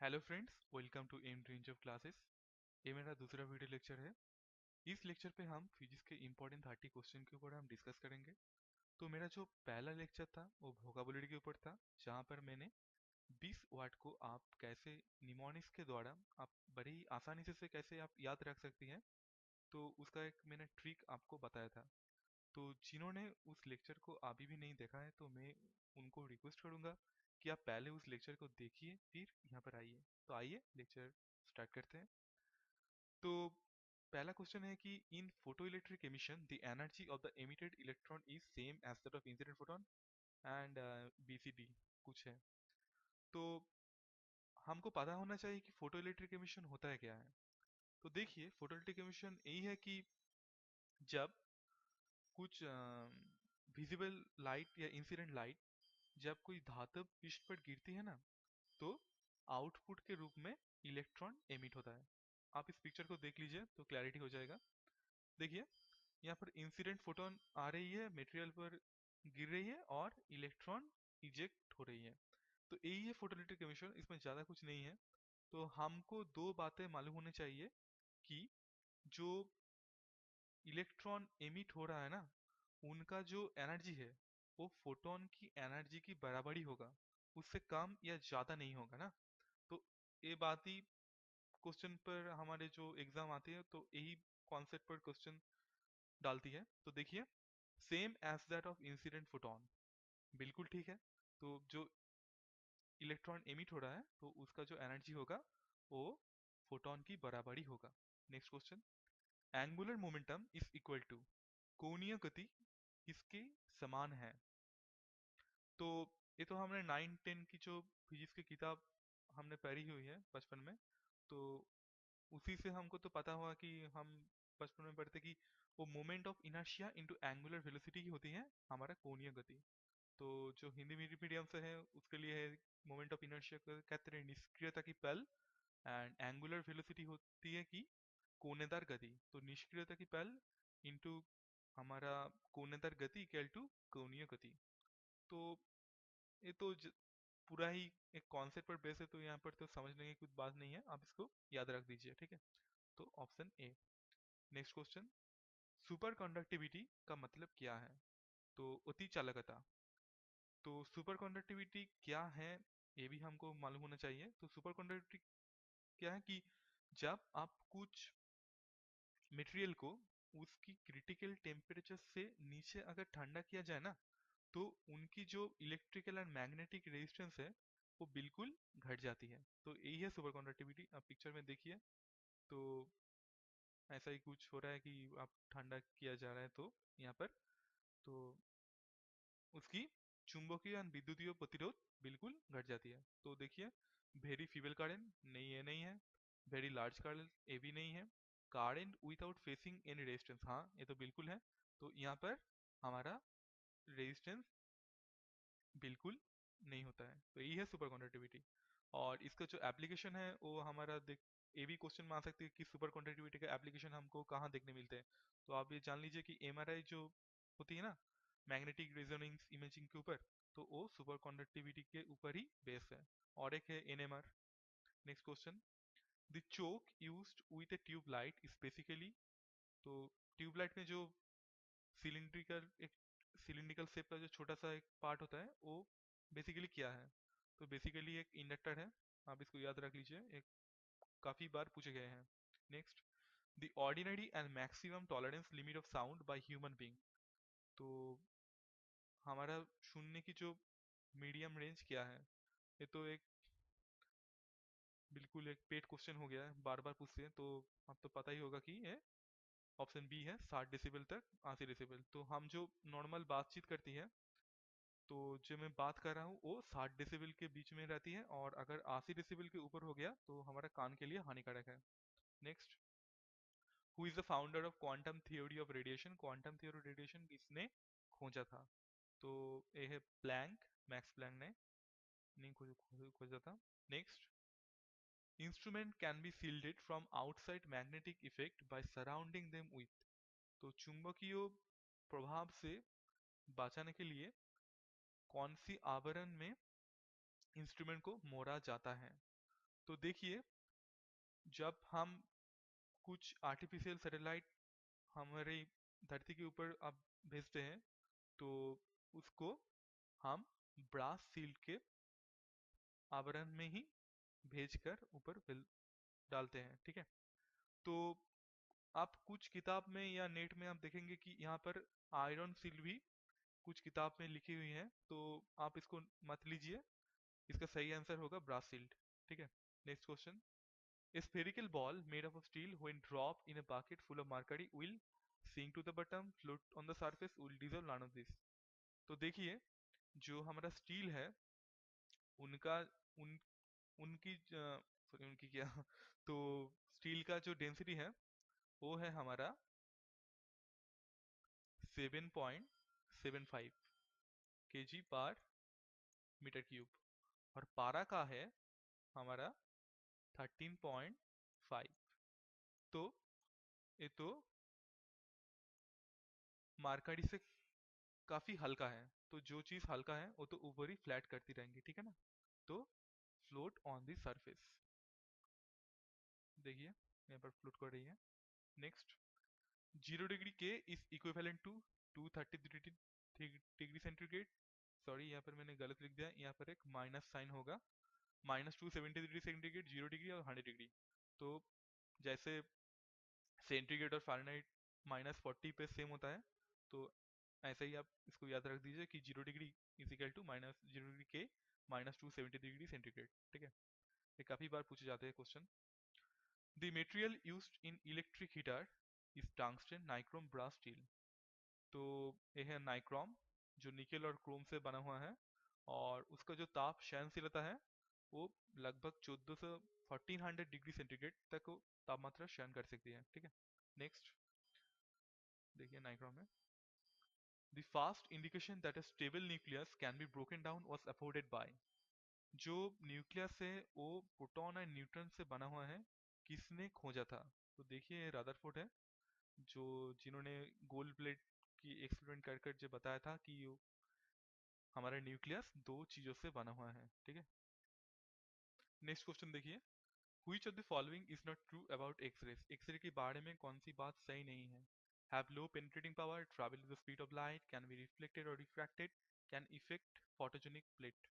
Hello friends, welcome to M range of classes. ये मेरा दूसरा वीडियो लेक्चर है। इस लेक्चर पे हम फिजिक्स के इंपॉर्टेंट 30 क्वेश्चन के ऊपर हम डिस्कस करेंगे। तो मेरा जो पहला लेक्चर था वो वोकाबुलरी के ऊपर था, जहाँ पर मैंने 20 वर्ड को आप कैसे निमोनिक्स के द्वारा आप बड़ी ही आसानी से कैसे आप याद रख सकती हैं, तो उसका एक मैंने ट्रिक आपको बताया था। तो जिन्होंने उस लेक्चर को अभी भी नहीं देखा है, तो मैं उनको रिक्वेस्ट करूंगा कि आप पहले उस लेक्चर को देखिए, फिर यहाँ पर आइए। तो आइए लेक्चर स्टार्ट करते हैं। तो पहला क्वेश्चन है कि in photo electric emission the energy of the emitted electron is same as that of incident photon and B C D कुछ है। तो हमको पता होना चाहिए कि फोटो इलेक्ट्रिक एमिशन होता है क्या है। तो देखिए, फोटो इलेक्ट्रिक एमिशन यही है कि जब कुछ विजिबल लाइट या इंसिडेंट लाइट जब कोई धातव पृष्ठ पर गिरती है ना, तो आउटपुट के रूप में इलेक्ट्रॉन एमिट होता है। आप इस पिक्चर को देख लीजिए तो क्लैरिटी हो जाएगा। देखिए, यहाँ पर इंसिडेंट फोटोन आ रही है, मटेरियल पर गिर रही है और इलेक्ट्रॉन इजेक्ट हो रही है। तो यही है फोटोइलेक्ट्रिक एमिशन, इसमें ज़्यादा कुछ नहीं है। तो हमको दो बातें मालूम होनी चाहिए कि जो इलेक्ट्रॉन एमिट हो रहा है ना, उनका जो एनर्जी है वो फोटोन की एनर्जी की बराबरी होगा, उससे कम या ज़्यादा नहीं होगा ना। तो ये बात ही क्वेश्चन पर हमारे जो एग्जाम आती है तो यही कॉन्सेप्ट पर क्वेश्चन डालती है। तो देखिए, same as that of incident photon, बिल्कुल ठीक है। तो जो इलेक्ट्रॉन एमिट हो रहा है तो उसका जो एनर्जी होगा वो फोटोन की बराबरी होगा। Next question, angular momentum is equal to, कोणीय गति किसके समान है। तो ये तो हमने 9-10 की जो फिजिक्स की किताब हमने पढ़ी हुई है बचपन में। तो उसी से हमको तो पता हुआ कि हम बचपन में पढ़ते कि वो moment of inertia into angular velocity ही होती है हमारा कोणीय गति। तो जो हिंदी मीडियम से है उसके लिए है मोमेंट ऑफ इनर्शिया को कहते हैं निष्क्रियता की पल, एंड एंगुलर वेलोसिटी होती है कि कोनेदार गति। तो निष्क्रियता की पल इनटू हमारा कोनेदार गति इक्वल टू कोणीय गति। तो ये तो पूरा ही एक कॉन्सेप्ट पर बेस है, तो यहाँ पर तो समझने की कुछ बात नहीं है, आप इसको याद रख दीजिए, ठीक है। तो option A. Next question, super conductivity का मतलब क्या है। तो अति चालकता। तो सुपर कंडक्टिविटी क्या है ये भी हमको मालूम होना चाहिए। तो सुपर कंडक्टिविटी क्या है कि जब आप कुछ मटेरियल को उसकी क्रिटिकल टेम्परेचर से नीचे अगर ठंडा किया जाए ना, तो उनकी जो इलेक्ट्रिकल एंड मैग्नेटिक रेजिस्टेंस है वो बिल्कुल घट जाती है। तो यही है सुपर कंडक्टिविटी। आप पिक्चर में देखिए, तो ऐसा ही कुछ हो रहा है कि आप ठंडा किया जा रहा है तो यहाँ पर, तो उसकी चुंबकीय और विद्युतीय प्रतिरोध बिल्कुल घट जाती है। तो देखिए, वेरी फीबल करंट नहीं, ये नहीं है। वेरी लार्ज करंट, ये भी नहीं है। Current without facing any resistance, हाँ ये तो बिल्कुल है। तो यहाँ पर हमारा रेजिस्टेंस बिल्कुल नहीं होता है। तो यही है सुपर कंडक्टिविटी। और इसका जो एप्लीकेशन है वो हमारा देख, ये भी क्वेश्चन में आ सकती है कि सुपर कंडक्टिविटी का एप्लीकेशन हमको कहाँ देखने मिलते हैं। तो आप ये जान लीजिए कि एमआरआई जो होती है ना, मैग्नेटिक रेजोनेंस इमेजिंग के ऊपर, तो वो सुपर कंडक्टिविटी के ऊपर ही बेस है। और एक है NMR. Next question, the choke used with a tube light is basically. तो ट्यूब लाइट में जो सिलिंड्रिकल एक सिलिंड्रिकल शेप का जो छोटा सा एक पार्ट होता है वो बेसिकली क्या है। तो बेसिकली एक इंडक्टर है। आप इसको याद रख लीजिए, एक काफी बार पूछे गए हैं। Next, the ordinary and maximum tolerance limit of sound by human being. तो हमारा सुनने की जो मीडियम रेंज क्या है। ये तो एक बिल्कुल एक पेट क्वेश्चन हो गया है, बार बार पूछते हैं, तो अब तो पता ही होगा कि ये ऑप्शन बी है, 60 डेसिबल तक 80 डेसिबल। तो हम जो नॉर्मल बातचीत करती है, तो जो मैं बात कर रहा हूँ वो 60 डेसिबल के बीच में रहती है, और अगर 80 डेसिबल के ऊपर हो गया तो हमारा कान के लिए हानिकारक है। Next, who is the founder of quantum theory of radiation. Quantum theory of radiation किसने खोजा था। तो ये है प्लैंक, मैक्स प्लैंक ने नहीं खोजा था। Next, instrument can be shielded from outside magnetic effect by surrounding them with. तो चुंबकीय प्रभाव से बचाने के लिए कौन सी आवरण में इंस्ट्रूमेंट को मोड़ा जाता है। तो देखिए, जब हम कुछ आर्टिफिशियल सैटेलाइट हमारी धरती के ऊपर अब भेजते हैं, तो उसको हम ब्रास सील्ड के आवरण में ही भेजकर ऊपर डालते हैं, ठीक है। तो आप कुछ किताब में या नेट में आप देखेंगे कि यहाँ पर आयरन सील भी कुछ किताब में लिखी हुई है, तो आप इसको मत लीजिए। इसका सही आंसर होगा ब्रास सील्ड, ठीक है। Next question. A spherical ball made up of steel when dropped in a bucket full of mercury will sink to the bottom, float on the surface, will dissolve, none of this। तो देखिए, जो हमारा steel है, उनका उन उनकी sorry उनकी क्या तो स्टील का जो डेंसिटी है वो है हमारा 7.75 kg पर मीटर क्यूब, और पारा का है हमारा 13.5। तो ये तो मार्करी से काफी हल्का है, तो जो चीज हल्का है वो तो ऊपर ही फ्लैट करती रहेंगी, ठीक है ना। तो फ्लोट ऑन दी सरफेस, देखिए यहाँ पर फ्लोट कर रही है। Next. 0 degree K is equivalent to 233 degree centigrade. Sorry, यहाँ पर मैंने गलत लिख दिया, यहाँ पर एक माइनस साइन होगा। -270 डिग्री सेंटीग्रेड, 0 डिग्री और 100 डिग्री। तो जैसे सेंटीग्रेड और फ़ारेनहाइट -40 पे सेम होता है, तो ऐसे ही आप इसको याद रख दीजिए कि 0 degree is equal to -0 degree K -270 degree centigrade, ठीक है। ये काफी बार पूछे जाते हैं question. The material used in electric heater is tungsten nichrome brass steel. तो ये है नाइक्रोम, जो निकेल और क्रोम से बना हुआ है, और उसका जो ताप सहनशीलता है वो लगभग 1400 डिग्री सेंटीग्रेड तक वो तापमात्रा सहन कर सकती है, ठीक है। नेक्स्ट देखिए नाइक्रोम में। The fast indication that a stable nucleus can be broken down was afforded by। जो न्यूक्लियस है वो प्रोटॉन और न्यूट्रॉन से बना हुआ है, किसने खोजा था? तो देखिए रदरफोर्ड है, जो जिन्होंने गोल्ड प्लेट की एक्सपेरिमेंट कर कर जो बताया था कि हमारा न्यूक्लियस दो चीजों से बना हुआ है, ठीक है। नेक्स्ट क्वेश्चन देखिए। Which of the following is not true about X-rays? X-ray के बारे में कौन सी बात सही नहीं है? Have low penetrating power, travel with the speed of light, can be reflected or refracted, can affect photogenic plate।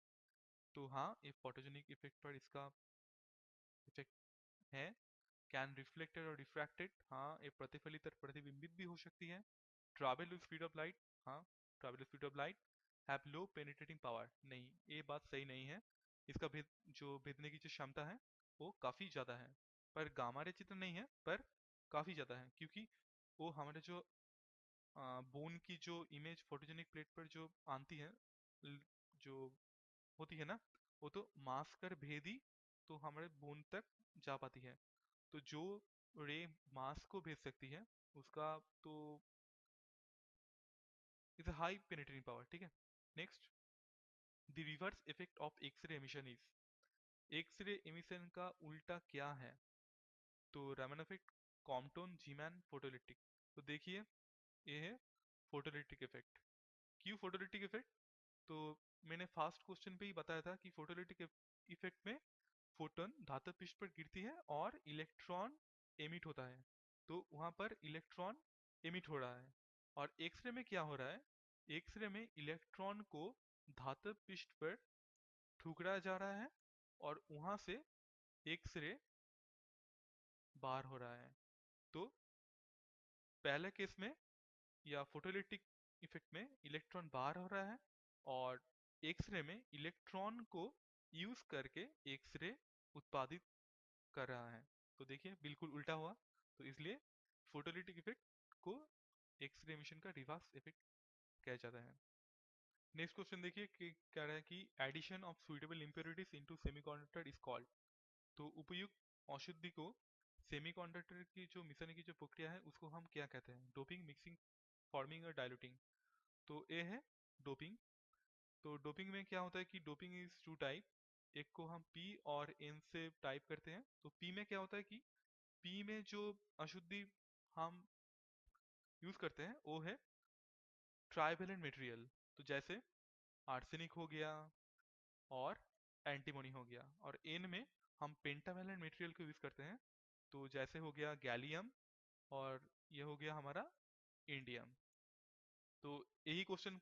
तो हाँ, ये photogenic effect पर इसका इफेक्ट है। कैन रिफ्लेक्टेड और रिफ्रैक्टेड, हाँ ये प्रतिफलित और प्रतिबिंबित भी हो सकती है। Travel with speed of light, हाँ travel with speed of light. Have low penetrating power, नहीं ये बात सही नहीं है। इसका भेद जो भेदने की जो क्षमता है वो काफी ज्यादा है, पर गामा रे चित्र नहीं है, पर काफी ज्यादा है, क्योंकि वो हमारे जो बोन की जो इमेज फोटोजेनिक प्लेट पर जो आती है, जो होती है ना, वो तो मास कर भेदी तो हमारे बोन तक जा पाती है। तो जो रे मास को भेज सकती है उसका तो इज हाई पेनिट्रेटिंग पावर, ठीक है। Next. The reverse effect of X ray emission is. X ray emission का उल्टा क्या है? तो Raman effect, Compton, Zeeman, photolytic. तो देखिए ये है फोटोलिटिक इफेक्ट। क्यों फोटोलिटिक इफेक्ट? तो मैंने फास्ट क्वेश्चन पे ही बताया था कि फोटोलिटिक इफेक्ट में फोटोन धातु पृष्ठ पर गिरती है और इलेक्ट्रॉन एमिट होता है, तो वहां पर इलेक्ट्रॉन एमिट हो रहा है। और एक्सरे में क्या हो रहा है? एक्सरे में इलेक्ट्रॉन को धातु पृष्ठ पर ठुकराया जा रहा है, और वहां से एक्सरे बाहर हो रहा है। तो पहले केस में या फोटोलिटिक इफेक्ट में इलेक्ट्रॉन बाहर हो रहा है, और एक्सरे में इलेक्ट्रॉन को यूज करके एक्सरे उत्पादित कर रहा है। तो देखिए बिल्कुल उल्टा हुआ, तो इसलिए फोटोलिटिक इफेक्ट को एक्सरे एमिशन का रिवर्स इफेक्ट कहा जाता है। नेक्स्ट क्वेश्चन देखिए कि कह रहा है कि addition of suitable impurities into semiconductor is called. तो उपयुक्त अशुद्धि को सेमीकंडक्टर की जो मिश्रण की जो प्रक्रिया है उसको हम क्या कहते हैं? डोपिंग, मिक्सिंग, फॉर्मिंग और डाइल्यूटिंग। तो ए है डोपिंग। तो डोपिंग में क्या होता है कि डोपिंग इज टू टाइप। एक को हम पी और एन से टाइप करते हैं। तो पी में क्या होता है कि पी में जो अशुद्धि हम यूज करते हैं वो है ट्राइवेलेंट मटेरियल। तो जैसे आर्सेनिक हो गया और एंटीमोनी हो गया। और एन में हम पेंटावेलेंट मटेरियल को यूज करते हैं। तो जैसे हो गया गैलियम, और ये हो गया हमारा इंडियम। तो यही क्वेश्चन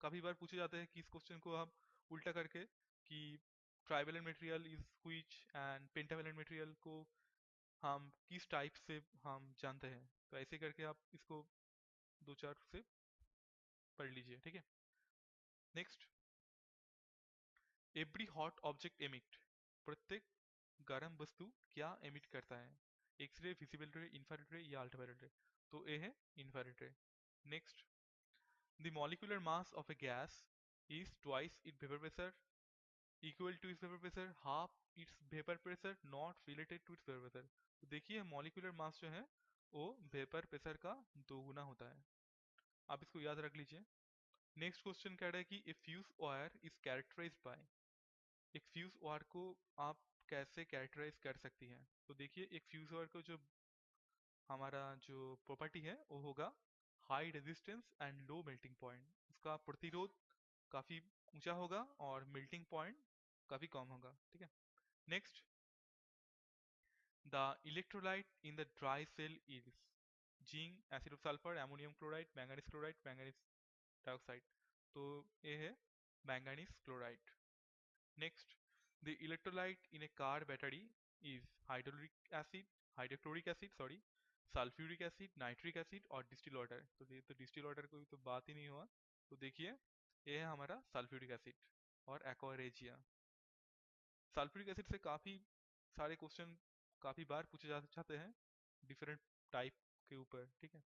काफी बार पूछे जाते हैं कि इस क्वेश्चन को हम उल्टा करके कि trivalent material is which and pentavalent material को हम किस टाइप से हम जानते हैं। तो ऐसे करके आप इसको दो चार से पढ़ लीजिए, ठीक है। Next, every hot object emit, प्रत्येक गर्म वस्तु क्या एमिट करता है? एक्सरे, विजिबल रे, इंफ्रारेड रे या अल्ट्रावायलेट रे? तो ए है infrared ray. Next, the molecular mass of a gas is twice it vapour pressure, equal to its vapour pressure, half its vapour pressure, not related to its vapour pressure. तो देखिए molecular mass जो है वो vapour pressure का दोगुना होता है। आप इसको याद रख लीजिए। नेक्स्ट क्वेश्चन कह रहा है कि a fuse wire is characterized by, एक फ्यूज वायर को आप कैसे कैरेक्टराइज कर सकती हैं? तो देखिए एक फ्यूज वायर को जो हमारा जो प्रॉपर्टी है वो होगा high resistance and low melting point. उसका प्रतिरोध काफी ऊंचा होगा और मेल्टिंग पॉइंट काफी कम होगा, ठीक है। Next, the electrolyte in the dry cell is zinc, acid of sulphur, ammonium chloride, manganese chloride, manganese dioxide. तो ये है manganese chloride. Next, the electrolyte in a car battery is hydrochloric acid, sorry, sulfuric acid, nitric acid और distilled water। तो ये तो distilled water कोई तो बात ही नहीं हुआ। तो देखिए ये है हमारा सल्फ्यूरिक एसिड और एक्वारेजिया। सल्फ्यूरिक एसिड से काफी सारे क्वेश्चन काफी बार पूछे जा जाते हैं डिफरेंट टाइप के ऊपर, ठीक है।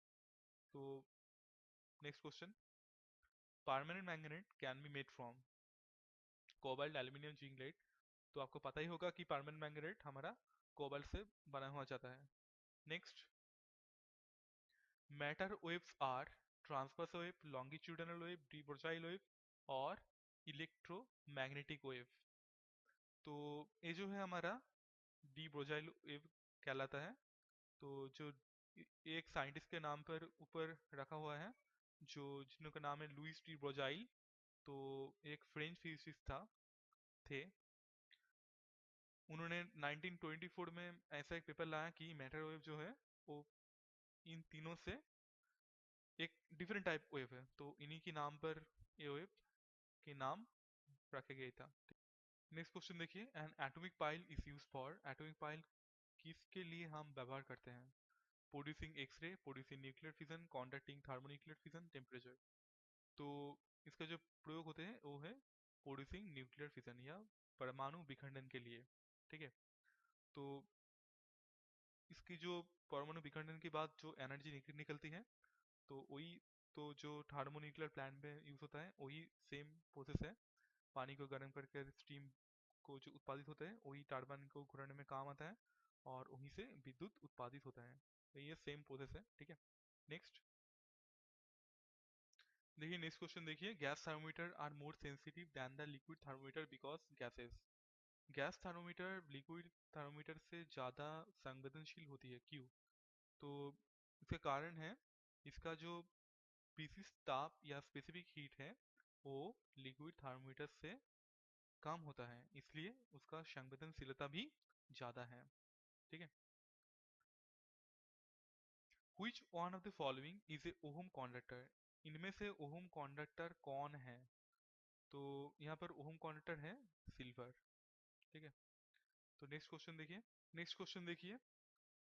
तो next question, permanent magnet can be made from cobalt, aluminium, zinc, lead. तो आपको पता ही होगा कि परमानेंट मैग्नेट हमारा कोबाल्ट से बना हुआ जाता है। Next, matter waves are transverse wave, longitudinal wave, de Broglie wave और इलेक्ट्रोमैग्नेटिक वेव। तो ये जो है हमारा डी ब्रोजाइल वेव कहलाता है। तो जो एक साइंटिस्ट के नाम पर ऊपर रखा हुआ है, जो जिनका नाम है लुइस डी ब्रोजाइल। तो एक फ्रेंच फिजिसिस्ट थे। उन्होंने 1924 में ऐसा एक पेपर लाया कि मैटर वेव जो है वो इन तीनों से एक डिफरेंट टाइप वेव है। तो इन्हीं के नाम पर ये वेव के नाम रखे गए था। नेक्स्ट क्वेश्चन देखिए, an atomic pile is use for, atomic pile किसके लिए हम व्यवहार करते हैं? Producing x ray, producing nuclear fission, conducting thermonuclear fission, temperature. तो इसका जो प्रयोग होते हैं वो है प्रोड्यूसिंग न्यूक्लियर फिजन या परमाणु विखंडन के लिए, ठीक है। तो इसकी जो परमाणु विखंडन के बाद जो एनर्जी निकलती है, तो वही तो जो थर्मोन्यूक्लियर प्लांट में यूज होता है वही सेम प्रोसेस है। पानी को गर्म करके स्टीम को जो उत्पादित होता है वही टरबाइन को घुराने में काम आता है और वहीं से विद्युत उत्पादित होता है। तो ये सेम प्रोसेस है, ठीक है। नेक्स्ट देखिए, नेक्स्ट क्वेश्चन देखिए, gas thermometer are more sensitive than the liquid thermometer because gases, gas thermometer liquid thermometer से ज़्यादा संवेदनशील होती है, क्यों? तो इसका कारण है इसका जो विशिष्ट ताप या स्पेसिफिक हीट है वो लिक्विड थर्मोमीटर से कम होता है, इसलिए उसका संवेदनशीलता भी ज़्यादा है, ठीक है। Which one of the following is a ohm conductor? इनमें से ओहम कंडक्टर कौन है? तो यहाँ पर ओहम कंडक्टर है सिल्वर, ठीक है। तो नेक्स्ट क्वेश्चन देखिए, नेक्स्ट क्वेश्चन देखिए,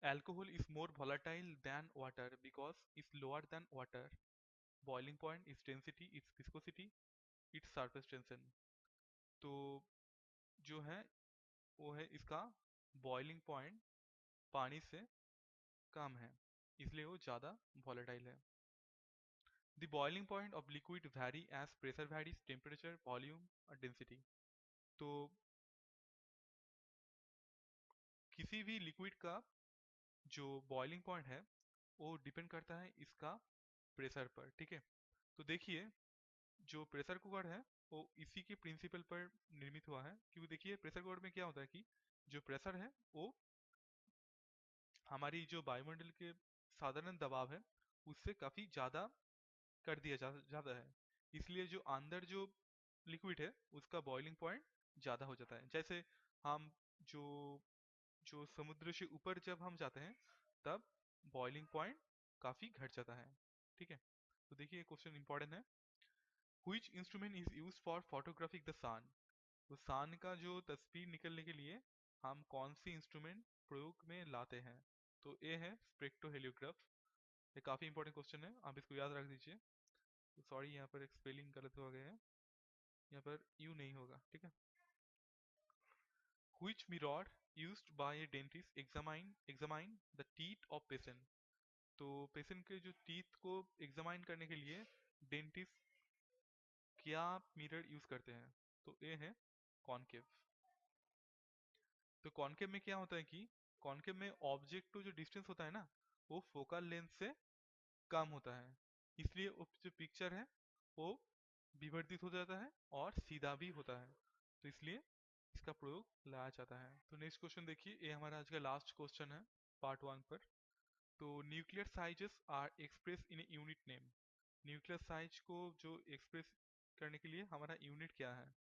alcohol is more volatile than water because it's lower than water, boiling point, its density, its viscosity, its surface tension। तो जो है वो है इसका बॉइलिंग पॉइंट पानी से कम है, इसलिए वो ज़्यादा volatile है। The boiling point of liquid vary as pressure varies, temperature, volume और density। तो किसी भी लिक्विड का जो बॉइलिंग पॉइंट है वो डिपेंड करता है इसका प्रेशर पर, ठीक है। तो देखिए जो प्रेशर कुकर है वो इसी के प्रिंसिपल पर निर्मित हुआ है, क्योंकि देखिए प्रेशर कुकर में क्या होता है कि जो प्रेशर है वो हमारी जो वायुमंडल के साधारण दबाव है उससे काफी ज्यादा कर दिया जाता है, इसलिए जो अंदर जो लिक्विड है उसका बॉइलिंग पॉइंट ज्यादा हो जाता है। जैसे हम जो जो समुद्र से ऊपर जब हम जाते हैं तब बॉइलिंग पॉइंट काफी घट जाता है। ठीक है, तो देखिए क्वेश्चन इंपॉर्टेंट है। Which instrument is used for photographing the sun? तो सन का जो तस्वीर निकलने के लिए हम कौन सी इंस्ट्रूमेंट प्रयोग में लाते हैं? तो ए है स्पेक्ट्रोहेलियोग्राफ। ये काफी इंपॉर्टेंट क्वेश्चन है, आप इसको याद रख दीजिए। तो सॉरी, यहाँ पर एक स्पेलिंग गलत हो गया है, यहाँ पर यू नहीं होगा। ठीक है। Which mirror used by a dentist examine the teeth of patient? तो पेशेंट के जो टीथ को एग्जामाइन करने के लिए डेंटिस्ट क्या मिरर यूज करते हैं? तो ए है कॉनकेव। तो कॉनकेव में क्या होता है कि कॉनकेव में ऑब्जेक्ट टू जो डिस्टेंस होता है ना, वो फोकल लेंथ से कम होता है, इसलिए वो जो पिक्चर है वो विवर्तित हो जाता है और सीधा भी होता है। तो इसलिए इसका प्रयोग लाया जाता है। तो नेक्स्ट क्वेश्चन देखिए, ये हमारा आज का लास्ट क्वेश्चन है पार्ट 1 पर। तो nuclear sizes are express in unit name. Nuclear size को जो एक्सप्रेस करने के लिए हमारा यूनिट क्या है?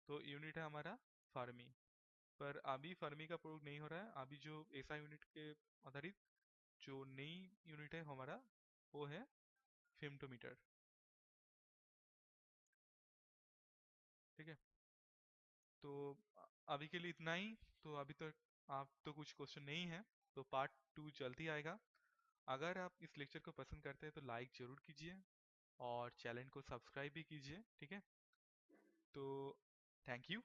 तो यूनिट है हमारा फर्मी। पर अभी फर्मी का प्रयोग नहीं हो रहा है, अभी जो ऐसा यूनिट के आधारित जो नई यूनिट है हमारा, वो है फेम्टोमीटर। ठीक है, तो अभी के लिए इतना ही। तो अभी तक आप तो कुछ क्वेश्चन नहीं है, तो पार्ट 2 जल्दी आएगा। अगर आप इस लेक्चर को पसंद करते हैं तो लाइक जरूर कीजिए और चैनल को सब्सक्राइब भी कीजिए। ठीक है, तो थैंक यू।